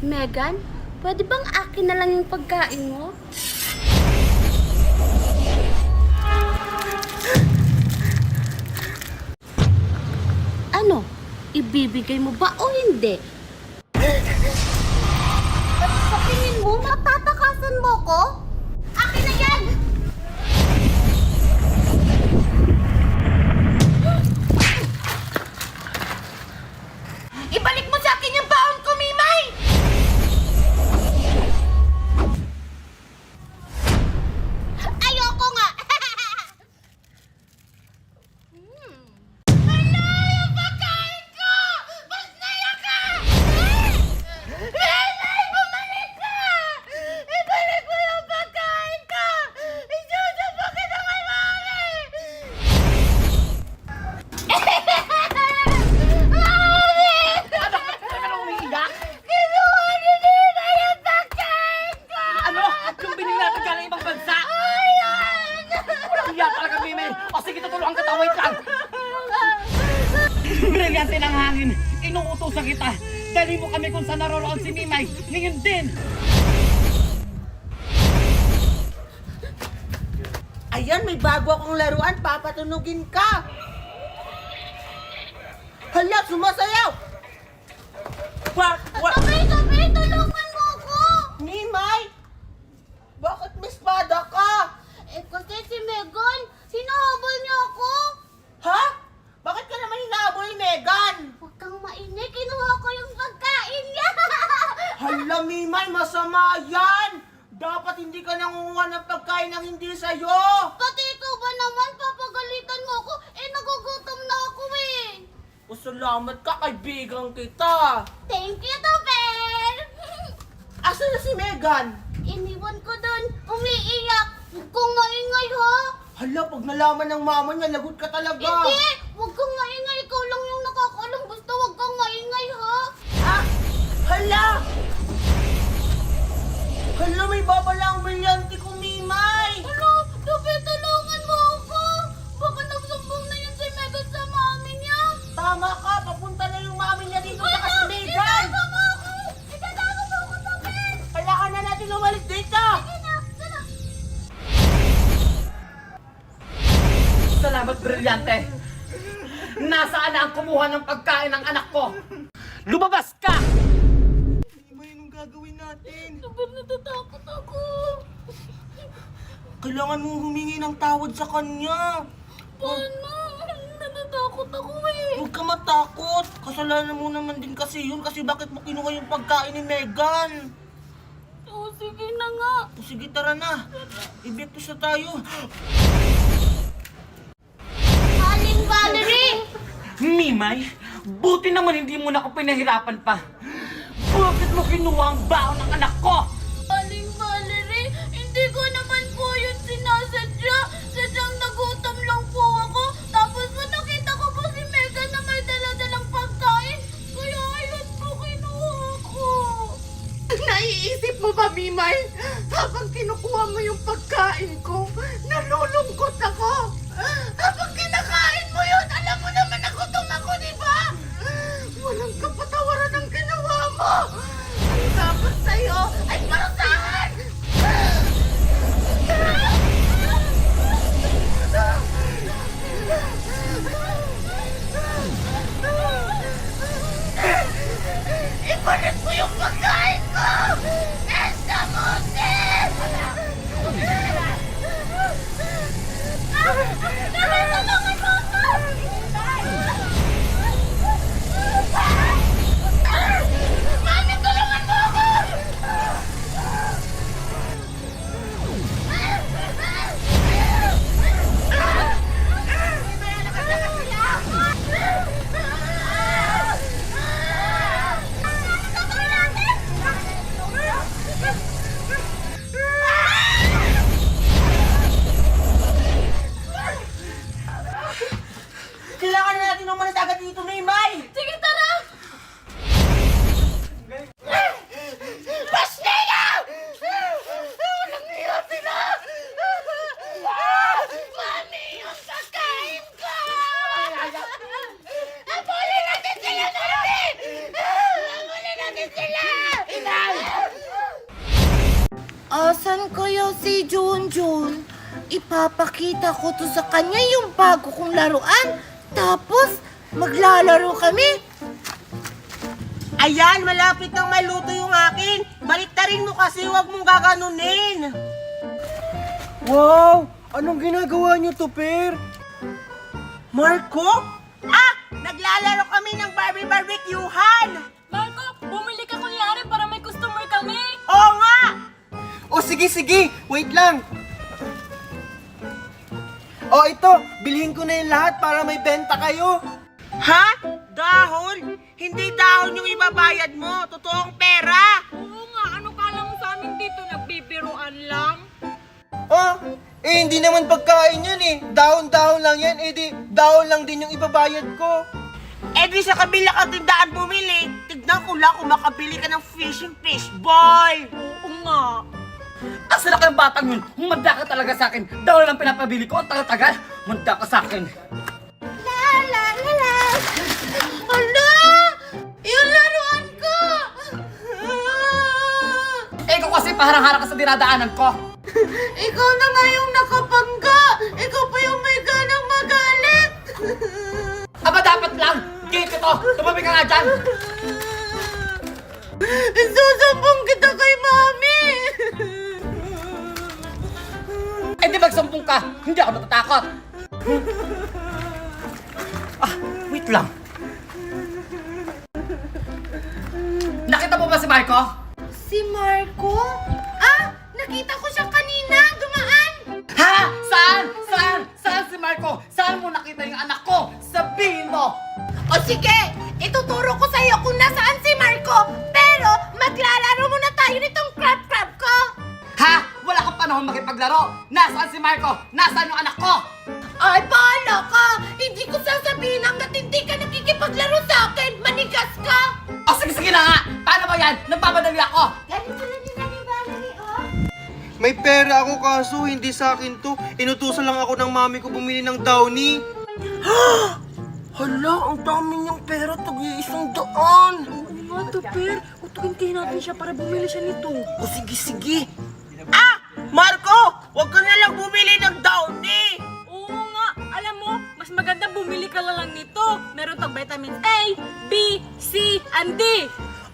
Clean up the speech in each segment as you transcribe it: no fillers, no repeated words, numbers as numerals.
Megan, pwede bang akin na lang yung pagkain mo? Ano? Ibibigay mo ba o hindi? Sa tingin mo, matatakasan mo ko? Akin na yan! Ibalik mo sa akin yung baon ko, Mimay! Ayoko nga! Hala! Yung pagkain ko! Masnaya ka! Mimay! Bumalik ka! Ibalik mo yung pagkain ko! Isusubo kita kay Mami! Kinuha ni Nina yung pagkain ko! Ano? Yung binili natin ka ng ibang bansa? Ayan! Walang hiya talaga, Mime! O sige, tutulungan kita, wait lang! Brilyante ng hangin! Inuutosan kita! Dali mo kami kung saan naroroon si Mimay! Ngayon din! Ayan, may bago akong laruan. Papatunugin ka. Hala, sumasayaw! Tabi, tulungan mo ako! Mimay! Bakit may espada ka? Kasi si Megan, hinahabol niya ako. Ha? Bakit ka naman hinahabol ni Megan? Huwag kang mainig, kinuha ko yung pagkain niya. Hala, Mimay, masama yan! Dapat hindi ka nangunguha ng pagkain ng hindi sa'yo! Pati ikaw ba naman, papagalitan mo ako? Nagugutom na ako eh. O salamat ka, kaibigan kita! Thank you, Topper. Asan na si Megan? Iniwan ko dun, umiiyak. Huwag kang maingay ha. Hala, pag nalaman ng mama niya, lagot ka talaga! Hindi, huwag kang maingay. Ikaw lang yung nakakaalam. Basta huwag kang maingay ha. Ha? Hala! Hala, may babala ang brilyante ko, Mimay! Ano? Topper, tulungan mo ako. Baka nagsumbong na yun si Megan sa mami niya. Tama ka, papunta na yung mami niya dito sa si Megan! Itatago mo ako! Itatago mo ako, Topper! Kailangan na natin umalis dito! Tara. Salamat, Brilyante! Nasaan na ang kumuha ng pagkain ng anak ko? Lumabas ka! Mimay, anong gagawin natin? Topper, natatakot ako. Kailangan mong humingi ng tawad sa kanya. Paano? Natatakot ako eh. Huwag ka matakot. Kasalanan mo naman din kasi yun. Kasi bakit mo kinuha yung pagkain ni Megan? Oo, sige na nga. O sige, tara na. Ibigtos na tayo. Aling Valerie! Mimay, buti naman hindi mo na ako pinahirapan pa. Bakit mo kinuha ang baon ng anak ko? Aling Valerie, hindi ko naman po yun sinasadya. Sadyang nagutom lang po ako. Tapos nakita ko po si Megan na may dala-dalang pagkain. Kaya ayun po kinuha ko. Naiisip mo ba, Mimay? Habang kinukuha mo yung pagkain ko, nalulungkot ako. Habang kinakain mo yun, alam mo naman nagutom ako, di ba? Walang kapatawaran ang ginawa mo. Ang dapat sa'yo ay Si Junjun, ipapakita ko to sa kanya yung bago kong laruan. Tapos, maglalaro kami. Ayan, malapit nang maluto yung akin. Baliktarin mo kasi, huwag mong gaganunin. Wow! Anong ginagawa niyo to, Per? Marco? Ah! Naglalaro kami ng Barbie barbecuehan! Marco, bumili ka kunyari para may customer kami. Oo nga! O sige, wait lang. O ito, bilhin ko na yung lahat para may benta kayo. Ha? Dahon? Hindi dahon yung ibabayad mo, totoong pera. Oo nga, ano kala mo sa amin dito? Nagbibiruan lang? Oh, hindi naman pagkain yan eh. Dahon-dahon lang yan, di dahon lang din yung ibabayad ko. Di sa kabila ka tindaan bumili, tignan ko lang kung makabili ka ng fishing fish ball. Oo nga. Asa na kayong batang yun? Humanda ka talaga sa akin. Dahil lang pinapabili ko, ang tagal-tagal. Humanda ka sa akin. La la la la. Ala! Yung laruan ko! Ikaw kasi paharang-harang ka sa dinadaanan ko. Ikaw na nga yung nakapangga! Ikaw pa yung may ganang magalit! Aba dapat lang! Gate ito! Tumabi ka nga dyan! Susubong kita kay Mami! Eh di magsampung ka! Hindi ako natatakot! Wait lang! Nakita mo ba si Marco? Si Marco? Ah! Nakita ko siya kanina! Dumaan! Ha? Saan? Saan? Saan si Marco? Saan mo nakita yung anak ko? Sabihin mo! O sige! Ituturo ko sa'yo kung nasaan si Marco! Pero maglalaro muna tayo nitong crab-crab ko! Ha? Wala kang panahon makipaglaro! Nasaan si Marco? Nasaan yung anak ko? Ay, bahala ka! Hindi ko sasabihin hanggat hindi ka nakikipaglaro sa akin! Manigas ka! O sige na nga! Paano ba yan? Nagpapadali ako! Ganito lang yung Valerie, oh! May pera ako kaso hindi sa akin to. Inutusan lang ako ng mami ko bumili ng downy. Hala, ang dami niyang pera, tag-100. Nga to, Per. Utukin natin siya para bumili siya nito. O sige. Ah! Marco! Huwag ka na lang bumili ng downy! Oo nga. Alam mo, mas maganda bumili ka na lang nito. Meron tong vitamins A, B, C, and D.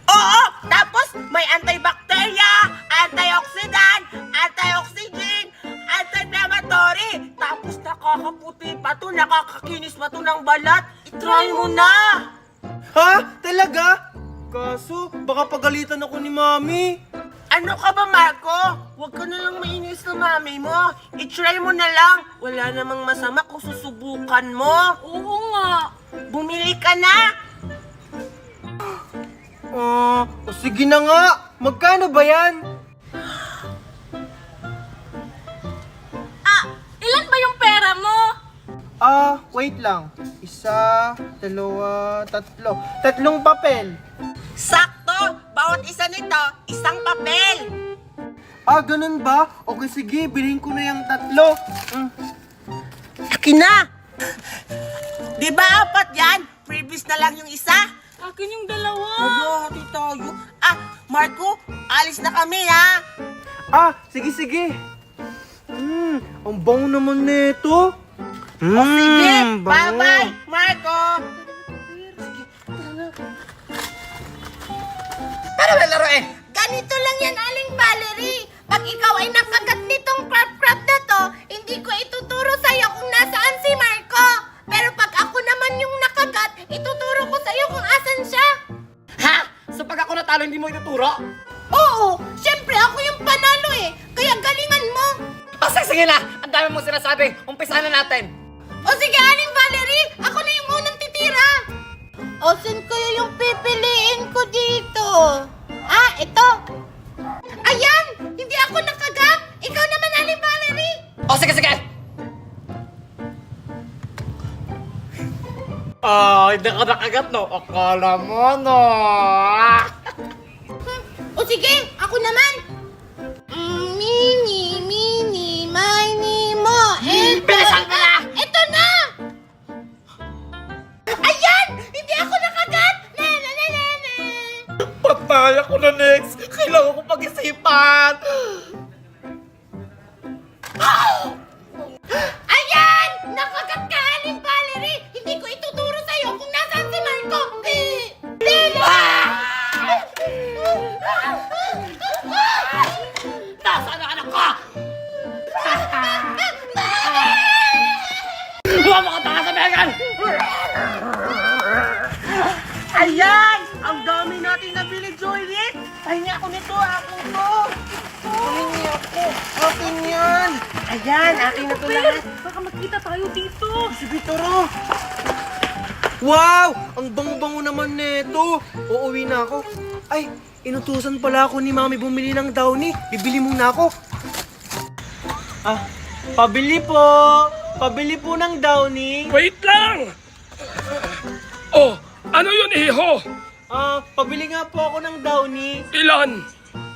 Oo! Tapos may antibacteria, antioxidant, antioxygen, anti-inflammatory. Tapos nakakaputi pa to, nakakakinis pa to ng balat. I-try mo na! Ha? Talaga? Kaso, baka pagalitan ako ni Mami. Ano ka ba, Marco? Huwag ka na lang mainis sa mami mo. I-try mo na lang. Wala namang masama kung susubukan mo. Oo nga. Bumili ka na! Sige na nga. Magkano ba yan? Ilan ba yung pera mo? Wait lang. 1, 2, 3. 3 papel. Sakto! Bawat isa nito, isang papel. Ganun ba? Okay, sige. Bilhin ko na yung 3. Akin na! Di ba 4 yan? Previous na lang yung isa. Akin yung dalawa. Hati tayo. Marco, alis na kami ha. Sige. Ang bango naman nito. Sige, bye-bye, Marco. Paano ba laro eh? Ganito lang yan, Aling Valerie. Pag ikaw ay nakagat nitong crab-crab na to, hindi ko ituturo sa'yo kung nasaan si Marco. Pero pag ako naman yung nakagat, ituturo ko sa'yo kung asan siya. Ha? So pag ako natalo, hindi mo ituturo? Oo, syempre ako yung panalo eh. Kaya galingan mo. O sige na! Ang dami mong sinasabi. Umpisahan na natin. O sige, Aling Valerie, ako na yung unang titira. O saan kaya yung pipiliin ko dito? Ito. Ayan, hindi ako nakagat. Ikaw naman, Aling Valerie. O sige! Hindi ka nakagat, no? Akala mo, no? O sige, ako naman. Mini, mini, mo. Bilisan mo na! Ito na! Ayan! Hindi ako nakagat! Na. Patay ako na next. Kailangan ko pag-isipan. Ayan, akin na to lahat. Baka makita tayo dito. Sige, tara. Wow! Ang bango-bango naman nito. Uuwi na ako. Ay, inutusan pala ako ni Mami bumili ng downy. Bibili muna ako. Ah, pabili po. Pabili po ng downy. Wait lang! Oh, ano yun, iho? Ah, pabili nga po ako ng downy. Ilan?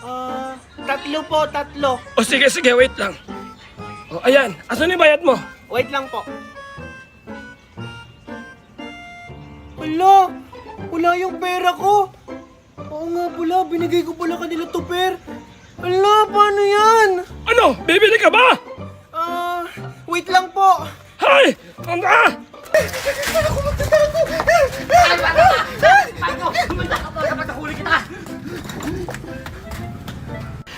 Ah, 3 po, 3. O sige, wait lang. O, ayan. Asan yung bayad mo? Wait lang po. Wala yung pera ko. Oo nga pala, binigay ko pala kanila to, Per. Wala, paano yan? Ano? Bibili ka ba? Ah, wait lang po. Hay! Anda! Kapag nahuli kita!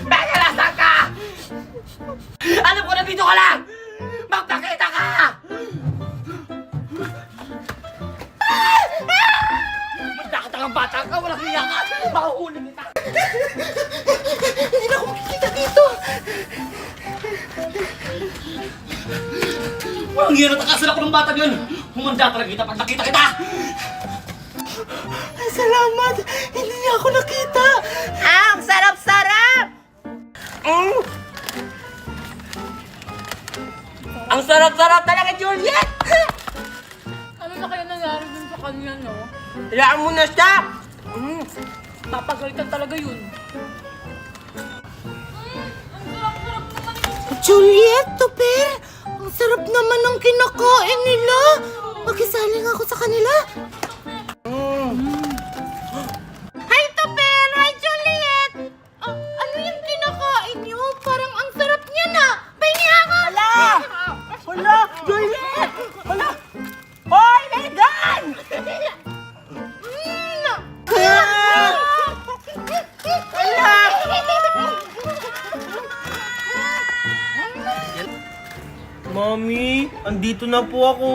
Beka, nasaan ka? Alam ko na dito ka lang! Magpakita ka! Magdakatangang bata ka, walang hiya ka! Mahuhuli kita! Hindi na ako makikita dito. Walang hiya na takasan ako ng batang yun! Humanda talaga kita pag nakita kita! Ay, salamat. Hindi niya ako nakita. Ang sarap-sarap! Ang sarap-sarap talaga, Juliet! Ano na kaya nangyari dun sa kanya, no? Hayaan mo na siya! Papagalitan talaga yun. Juliet, Tupper, ang sarap naman ng kinakain nila. Mag-isaling ako sa kanila. Hi, Tupper! Hi, Juliet! Ano yung kinakain niyo? Parang ang sarap niya na. Pahingi ako! Hala! Juliet! Hala! Hoy, Megan! Mami, andito na po ako.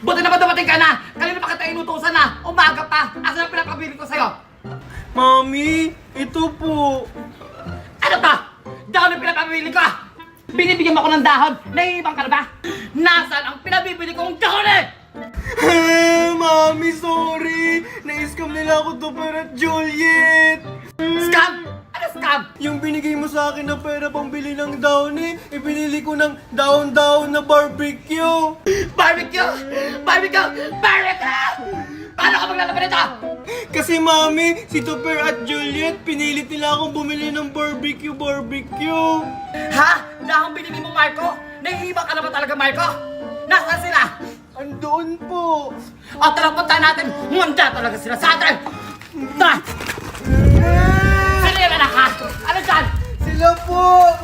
Buti naman dumating ka na! Kanina pa kita inutusan na! Umaga pa! Asan ang pinapabili ko sa'yo? Mami, ito po. Ano to? Dahon ang pinapabili ko! Binibigyan mo ako ng dahon! Naiibang ka na ba? Nasaan ang pinabibili kong dahon eh? Mami, sorry. Na-scam nila ako to para Juliet. Scam! Ano scam? Yung binigay mo sa akin na pera pang bili ng downy, ibinili ko ng down na barbecue. Barbecue! Barbecue! Barbecue! Paano ka maglalaban ito? Kasi mami, si Tupper at Juliet, pinilit nila akong bumili ng barbecue. Ha? Dahon binili mo, Marco? Naiibang ka na ba talaga, Marco? Nasaan sila? Andoon po. O tara, punta natin! Humanda talaga sila sa atin! Tara! Sino yung anak ha? Ano dyan? Sila po.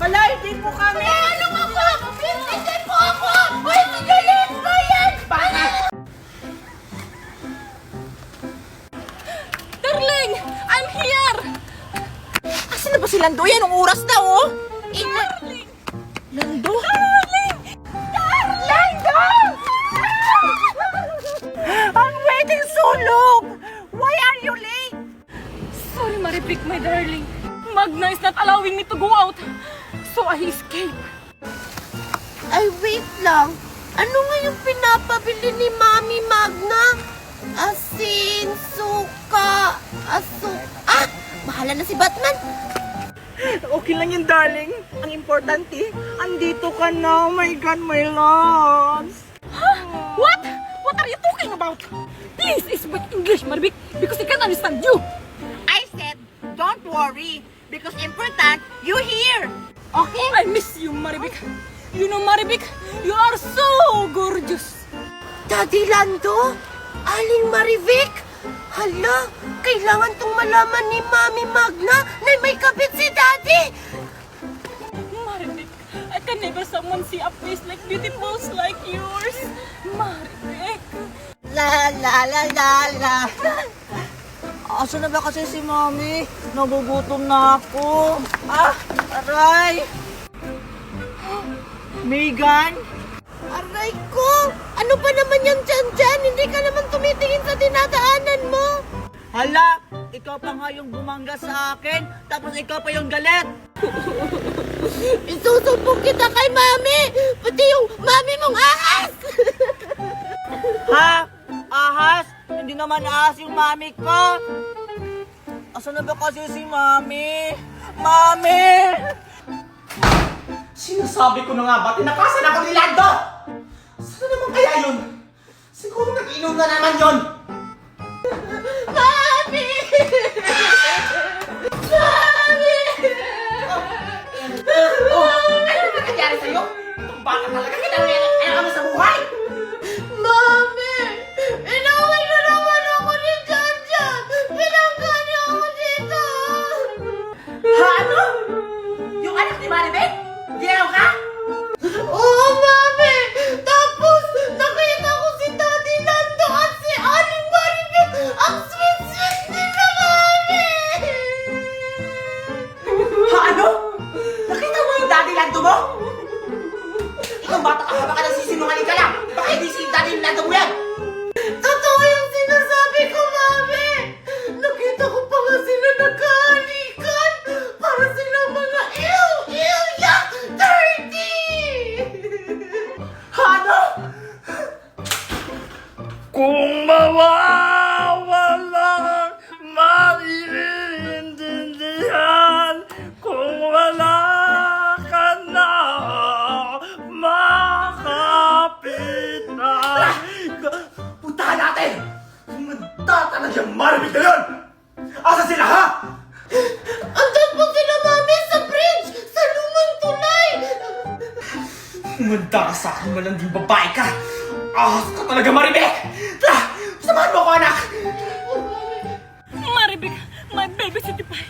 Wala, hindi po kami. Ano ako? Hindi po ako. Ay, si Juliet po yan. Bakit? Darling! I'm here! Asan na ba si Lando? Yan ang oras na, oh. Darling! Lando? Darling! Lando! I'm waiting so long. Why are you late? Sorry, Maribik, my darling. Magna is not allowing me to go out. So I escaped. Ay, wait lang. Ano nga yung pinapabili ni Mami Magna? Asin, suka, Ah! Bahala na si Batman. Okay lang yun, darling. Ang importante, andito ka na. Oh my God, my loves. What? What are you talking about? Please speak English, Maribik, because I can't understand you. I said, don't worry, because important, you here. Okay? I miss you, Maribik. You know, Maribik, you are so gorgeous. Daddy Lando? Aling Marivic? Hala, kailangan tong malaman ni Mami Magna na may kabit si Daddy. Maribik, I can never someone see a face like beautiful like yours. Maribik. La la la la la. Asa na ba kasi si Mami? Nagugutom na ako. Aray! Megan? Aray ko! Ano ba naman yung dyan? Hindi ka naman tumitingin sa dinadaanan mo. Hala, ikaw pa nga yung bumangga sa akin, tapos ikaw pa yung galit. Isusumbong kita kay Mami! Pati yung Mami mong ahas! Ha? Ahas? Hindi naman ahas yung mami ko. Asan na ba kasi si Mami? Mami! Sinasabi ko na nga ba, tinakasan ako ni Lando! Saan naman kaya yun? Siguro nag-inom na naman yun! Mami! Mami! Oh, ano ba nangyari sa'yo? Itong bata talaga kita ayaw mo sa buhay! Mami! Inaway na naman ako ni Jaja! Pinangga niya ako dito! Ha, ano? Yung anak ni Maribel? Ginaw ka? Oo, Mami! Tapos, nakita ko si Daddy Lando at si Aling Maribel! Ang sweet-sweet nila, Mami! Ha, ano? Nakita mo yung daddy Lando mo? Ikaw bata ka, baka nagsisinungaling ka lang! Baka hindi si daddy Lando mo yan! Totoo yung sinasabi ko, Mami! Nakita ko pa nga sila nagkahalikan! Para sila mga yak! Dirty! Ha, ano? Kung mawawalan, maiintindihan. Kung wala ka na, makapit na. Puntahan natin! Manda talaga yung Maribel na yun! Asa sila, ha? Andun po sila, Mami, sa bridge! Sa lumang tulay! Manda ka sa akin, malanding babae ka! Ahas ka talaga, Maribel! Tara! Samahan mo ako, anak! Maribik, my baby city pie.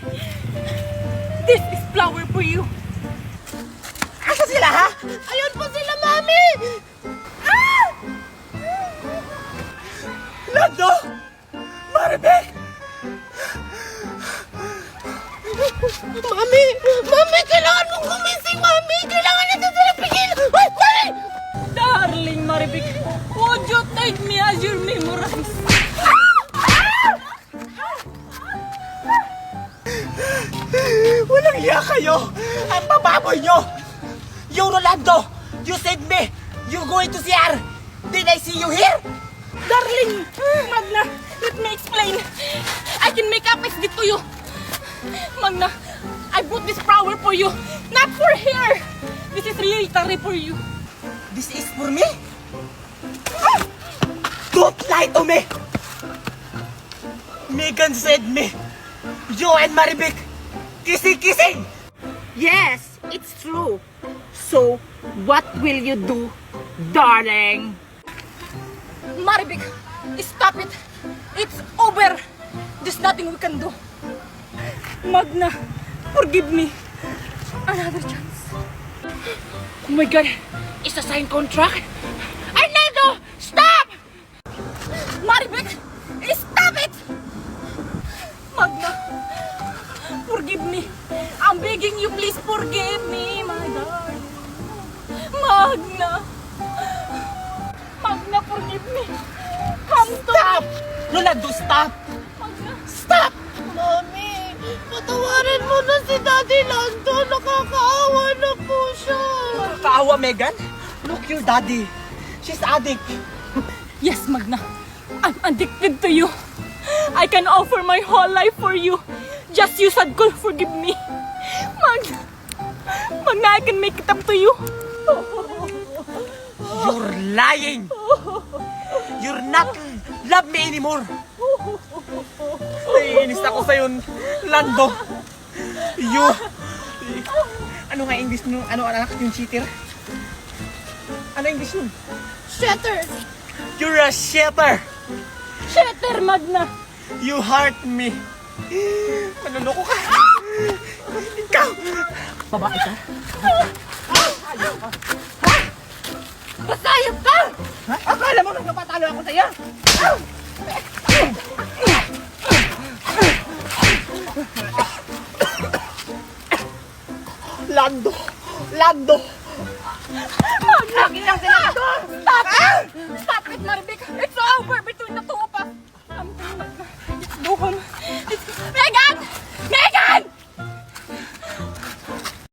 This is flower for you. Asa sila, ha? Ayun po sila, Mami! Lando! Maribel! Mami! Mami! Kailangan mong gumising, Mami! Kailangan natin sila pigil! Ay! Mami! Darling Maribik, would you take me as your memorize? Walang iya kayo! Ang bababoy nyo! You, Rolando! You said me! You going to CR! Did I see you here? Darling, Magna, let me explain. I can make up this to you. Magna, I bought this flower for you, not for here. This is really for you. This is for me? Don't lie to me! Megan said me, you and Maribek, kissing! Yes, it's true. So, what will you do, darling? Maribik, stop it. It's over. There's nothing we can do. Magna, forgive me. Another chance. Oh my God, it's a signed contract. Arnaldo, stop! Maribik, stop it! Magna, forgive me. I'm begging you, please forgive me, my darling. Magna, forgive me. Come Stop! Rolando, stop! Magna. Stop! Mami! Patawarin mo na si Daddy Lando! Nakakaawa na po siya! Kaawa, Megan? Look, your daddy. She's addict. Yes, Magna. I'm addicted to you. I can offer my whole life for you. Just you said could forgive me. Magna, I can make it up to you. You're lying! You're not love me anymore! Naiinis ako sa'yo, Lando! You... Ano nga English nun? Ano anak yung cheater? Ano English nun? Shatter! You're a cheater! Shatter, Magna. You hurt me! Manloloko ka! Ikaw! Babae ka? Masayap ka! Ha? Akala mo nang napatalo ako sa'yo? Lando! Magna,